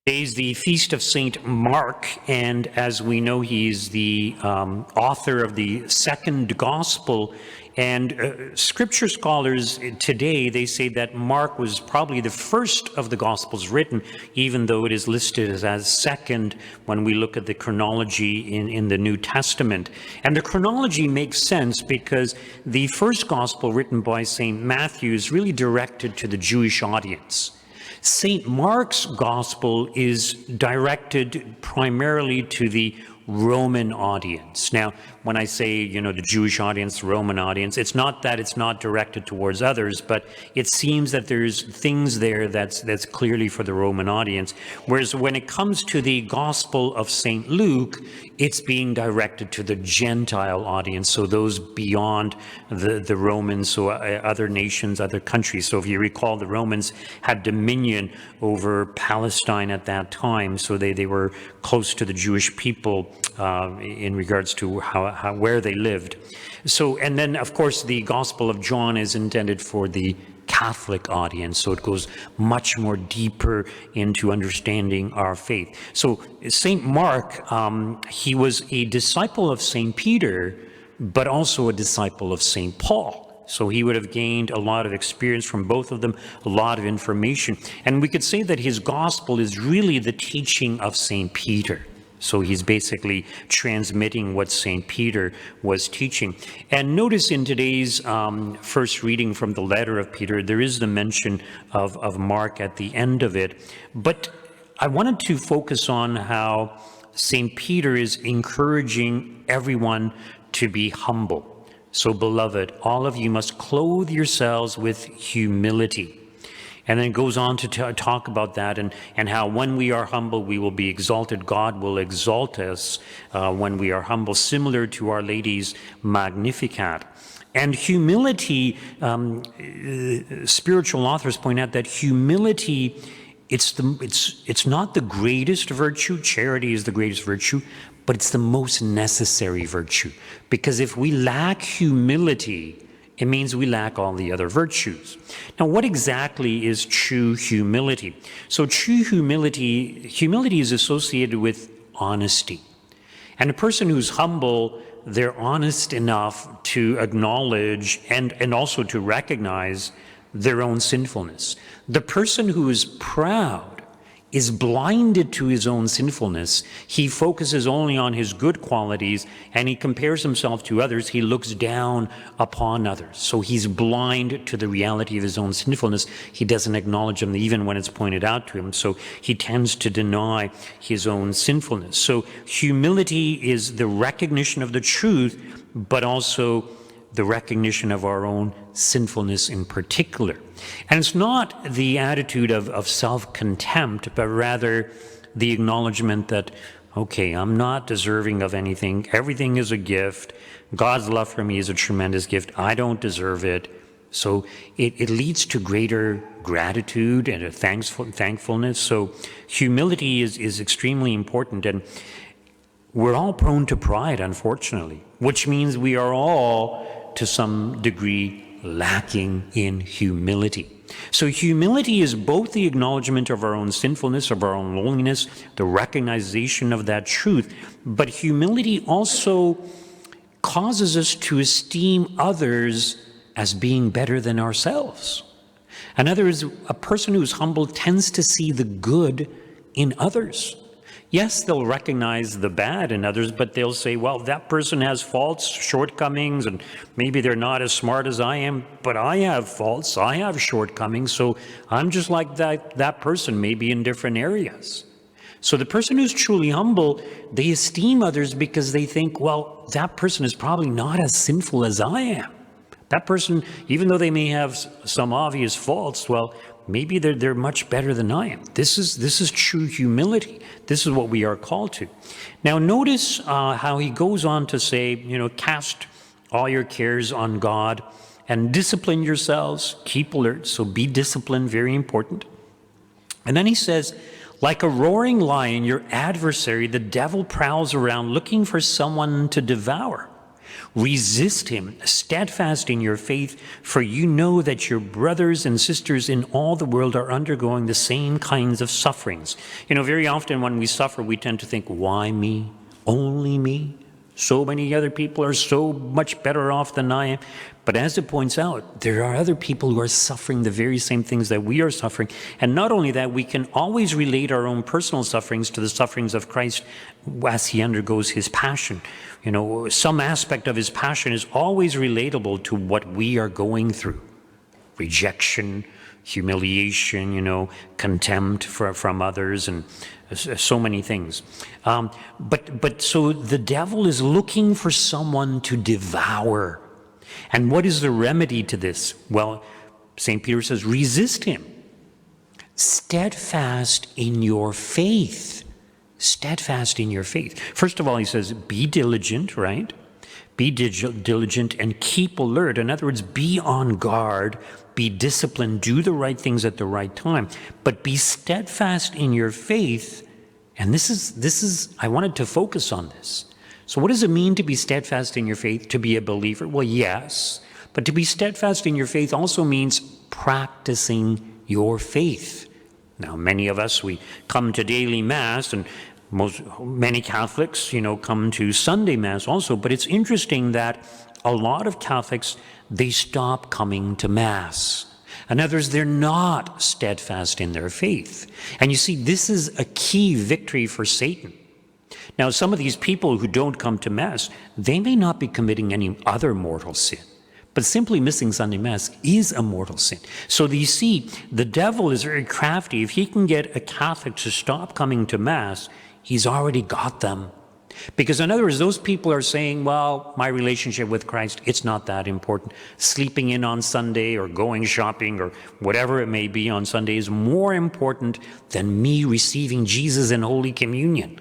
Today's the feast of Saint Mark, and as we know, he's the author of the second gospel. And scripture scholars today, they say that Mark was probably the first of the gospels written, even though it is listed as second when we look at the chronology in the New Testament. And the chronology makes sense because the first gospel written by Saint Matthew is really directed to the Jewish audience. St. Mark's gospel is directed primarily to the Roman audience. Now, when I say, the Jewish audience, the Roman audience, it's not that it's not directed towards others, but it seems that there's things there that's clearly for the Roman audience. Whereas when it comes to the Gospel of St. Luke, it's being directed to the Gentile audience, so those beyond the Romans, so other nations, other countries. So if you recall, the Romans had dominion over Palestine at that time, so they were close to the Jewish people in regards to where they lived. So, and then of course the Gospel of John is intended for the Catholic audience, so it goes much more deeper into understanding our faith. So St. Mark, he was a disciple of St. Peter, but also a disciple of St. Paul. So he would have gained a lot of experience from both of them, a lot of information. And we could say that his gospel is really the teaching of St. Peter. So he's basically transmitting what St. Peter was teaching. And notice in today's first reading from the letter of Peter, there is the mention of Mark at the end of it. But I wanted to focus on how St. Peter is encouraging everyone to be humble. So, beloved, all of you must clothe yourselves with humility. And then it goes on to talk about that and how when we are humble, we will be exalted. God will exalt us when we are humble, similar to Our Lady's Magnificat. And humility, spiritual authors point out that humility, it's not the greatest virtue. Charity is the greatest virtue, but it's the most necessary virtue. Because if we lack humility, it means we lack all the other virtues. Now, what exactly is true humility? So true humility is associated with honesty. And a person who's humble, they're honest enough to acknowledge and also to recognize their own sinfulness. The person who is proud is blinded to his own sinfulness. He focuses only on his good qualities and he compares himself to others. He looks down upon others. So he's blind to the reality of his own sinfulness. He doesn't acknowledge them even when it's pointed out to him. So he tends to deny his own sinfulness. So humility is the recognition of the truth, but also the recognition of our own sinfulness in particular. And it's not the attitude of self-contempt, but rather the acknowledgement that, okay, I'm not deserving of anything. Everything is a gift. God's love for me is a tremendous gift. I don't deserve it. So it leads to greater gratitude and a thankfulness. So humility is extremely important. And we're all prone to pride, unfortunately, which means we are all, to some degree, lacking in humility. So humility is both the acknowledgement of our own sinfulness, of our own lowliness, the recognition of that truth, but humility also causes us to esteem others as being better than ourselves. In other words, a person who's humble tends to see the good in others. Yes, they'll recognize the bad in others, but they'll say, well, that person has faults, shortcomings, and maybe they're not as smart as I am, but I have faults, I have shortcomings, so I'm just like that person, maybe in different areas. So the person who's truly humble, they esteem others because they think, well, that person is probably not as sinful as I am. That person, even though they may have some obvious faults, well, maybe they're much better than I am. This is true humility. This is what we are called to. Now notice how he goes on to say, cast all your cares on God and discipline yourselves. Keep alert. So be disciplined, very important. And then he says, like a roaring lion, your adversary, the devil, prowls around looking for someone to devour. Resist him, steadfast in your faith, for you know that your brothers and sisters in all the world are undergoing the same kinds of sufferings. Very often when we suffer, we tend to think, why me? Only me? So many other people are so much better off than I am. But as it points out, there are other people who are suffering the very same things that we are suffering. And not only that, we can always relate our own personal sufferings to the sufferings of Christ as he undergoes his passion. Some aspect of his passion is always relatable to what we are going through. Rejection, humiliation, contempt from others, and so many things. But so the devil is looking for someone to devour. And what is the remedy to this? Well, St. Peter says, resist him. Steadfast in your faith. Steadfast in your faith. First of all, he says, be diligent, right? Be diligent and keep alert. In other words, be on guard, be disciplined, do the right things at the right time, but be steadfast in your faith. And this is, I wanted to focus on this. So what does it mean to be steadfast in your faith, to be a believer? Well, yes, but to be steadfast in your faith also means practicing your faith. Now, many of us, we come to daily Mass, and many Catholics, come to Sunday Mass also, but it's interesting that a lot of Catholics, they stop coming to Mass. In other words, they're not steadfast in their faith. And you see, this is a key victory for Satan. Now, some of these people who don't come to Mass, they may not be committing any other mortal sin, but simply missing Sunday Mass is a mortal sin. So you see, the devil is very crafty. If he can get a Catholic to stop coming to Mass, he's already got them. Because in other words, those people are saying, well, my relationship with Christ, it's not that important. Sleeping in on Sunday or going shopping or whatever it may be on Sunday is more important than me receiving Jesus in Holy Communion.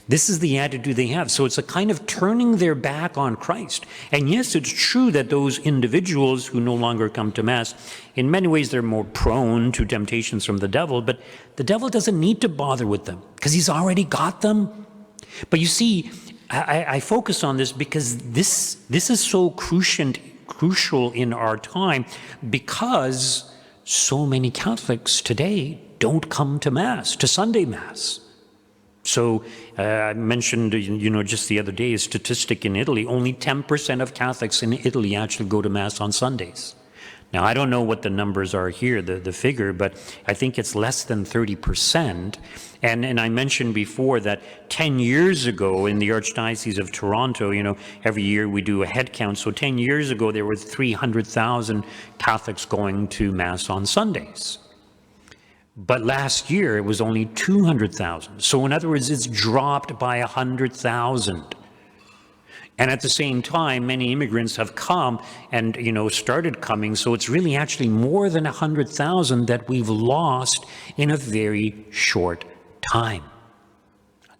This is the attitude they have. So it's a kind of turning their back on Christ. And yes, it's true that those individuals who no longer come to Mass, in many ways they're more prone to temptations from the devil, but the devil doesn't need to bother with them because he's already got them. But you see, I focus on this because this is so crucial in our time, because so many Catholics today don't come to Mass, to Sunday Mass. So I mentioned, just the other day, a statistic in Italy, only 10% of Catholics in Italy actually go to Mass on Sundays. Now, I don't know what the numbers are here, the figure, but I think it's less than 30%. And I mentioned before that 10 years ago in the Archdiocese of Toronto, every year we do a head count. So 10 years ago, there were 300,000 Catholics going to Mass on Sundays. But last year, it was only 200,000. So in other words, it's dropped by 100,000. And at the same time, many immigrants have come and, started coming. So it's really actually more than 100,000 that we've lost in a very short time,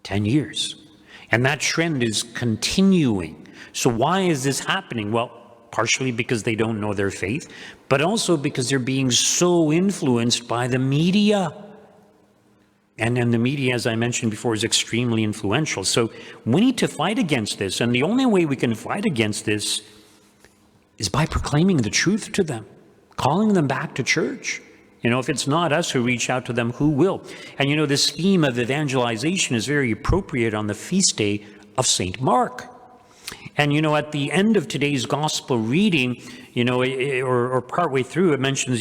10 years. And that trend is continuing. So why is this happening? Well, partially because they don't know their faith, but also because they're being so influenced by the media. And the media, as I mentioned before, is extremely influential. So we need to fight against this. And the only way we can fight against this is by proclaiming the truth to them, calling them back to church. If it's not us who reach out to them, who will? And this theme of evangelization is very appropriate on the feast day of St. Mark. And, at the end of today's gospel reading, or partway through, it mentions,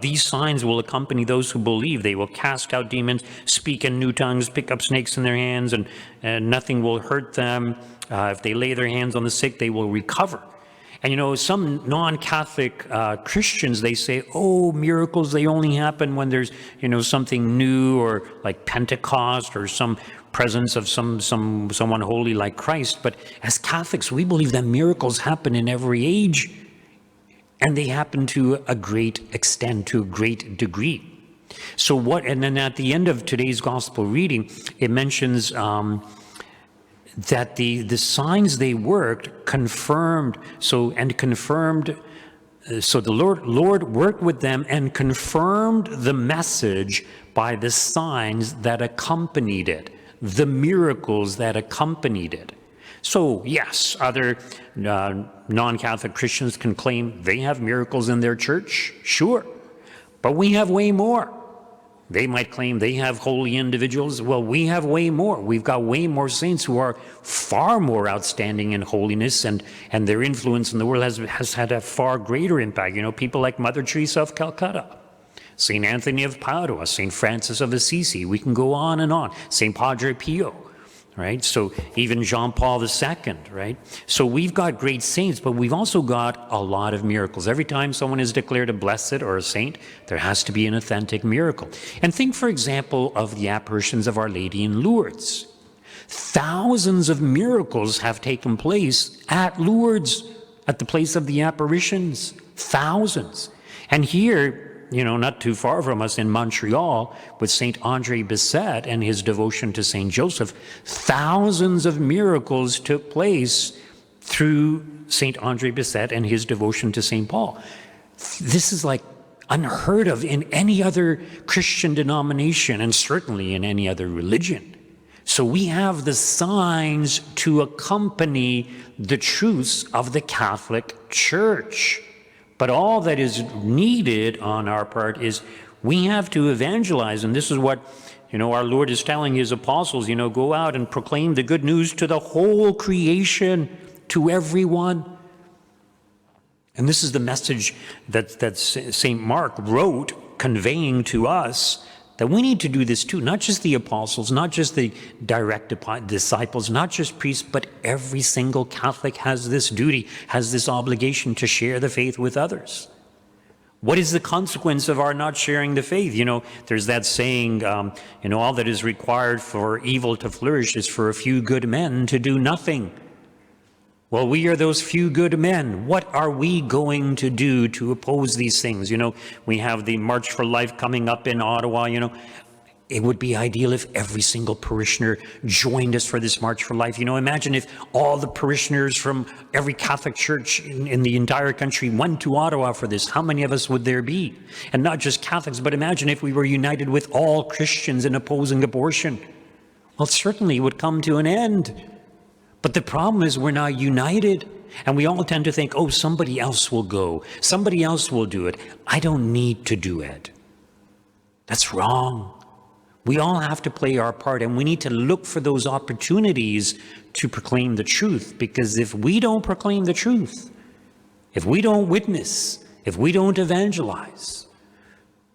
these signs will accompany those who believe. They will cast out demons, speak in new tongues, pick up snakes in their hands, and nothing will hurt them. If they lay their hands on the sick, they will recover. And, some non-Catholic Christians, they say, oh, miracles, they only happen when there's, something new, or like Pentecost, or some presence of someone holy like Christ. But as Catholics, we believe that miracles happen in every age, and they happen to a great extent, to a great degree. So and then at the end of today's gospel reading, it mentions that the signs they worked confirmed, so the Lord worked with them and confirmed the message by the signs that accompanied it, the miracles that accompanied it. So yes, other non-Catholic Christians can claim they have miracles in their church, sure, but we have way more. They might claim they have holy individuals. Well, we have way more. We've got way more saints who are far more outstanding in holiness, and their influence in the world has had a far greater impact. You know, people like Mother Teresa of Calcutta, St. Anthony of Padua, St. Francis of Assisi. We can go on and on. St. Padre Pio. Right? So even John Paul II, right? So we've got great saints, but we've also got a lot of miracles. Every time someone is declared a blessed or a saint, there has to be an authentic miracle. And think, for example, of the apparitions of Our Lady in Lourdes. Thousands of miracles have taken place at Lourdes, at the place of the apparitions. Thousands. And here, you know, not too far from us in Montreal, with St. André Bessette and his devotion to St. Joseph, thousands of miracles took place through St. André Bessette and his devotion to St. Paul. This is like unheard of in any other Christian denomination, and certainly in any other religion. So we have the signs to accompany the truths of the Catholic Church. But all that is needed on our part is we have to evangelize. And this is what, you know, our Lord is telling his apostles, you know, go out and proclaim the good news to the whole creation, to everyone. And this is the message that St. Mark wrote, conveying to us that we need to do this too, not just the apostles, not just the direct disciples, not just priests, but every single Catholic has this duty, has this obligation to share the faith with others. What is the consequence of our not sharing the faith? You know, there's that saying, you know, all that is required for evil to flourish is for a few good men to do nothing. Well, we are those few good men. What are we going to do to oppose these things? You know, we have the March for Life coming up in Ottawa, you know. It would be ideal if every single parishioner joined us for this March for Life. You know, imagine if all the parishioners from every Catholic church in the entire country went to Ottawa for this. How many of us would there be? And not just Catholics, but imagine if we were united with all Christians in opposing abortion. Well, certainly it would come to an end. But the problem is we're not united, and we all tend to think, oh, somebody else will go. Somebody else will do it. I don't need to do it. That's wrong. We all have to play our part, and we need to look for those opportunities to proclaim the truth, because if we don't proclaim the truth, if we don't witness, if we don't evangelize,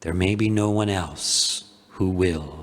there may be no one else who will.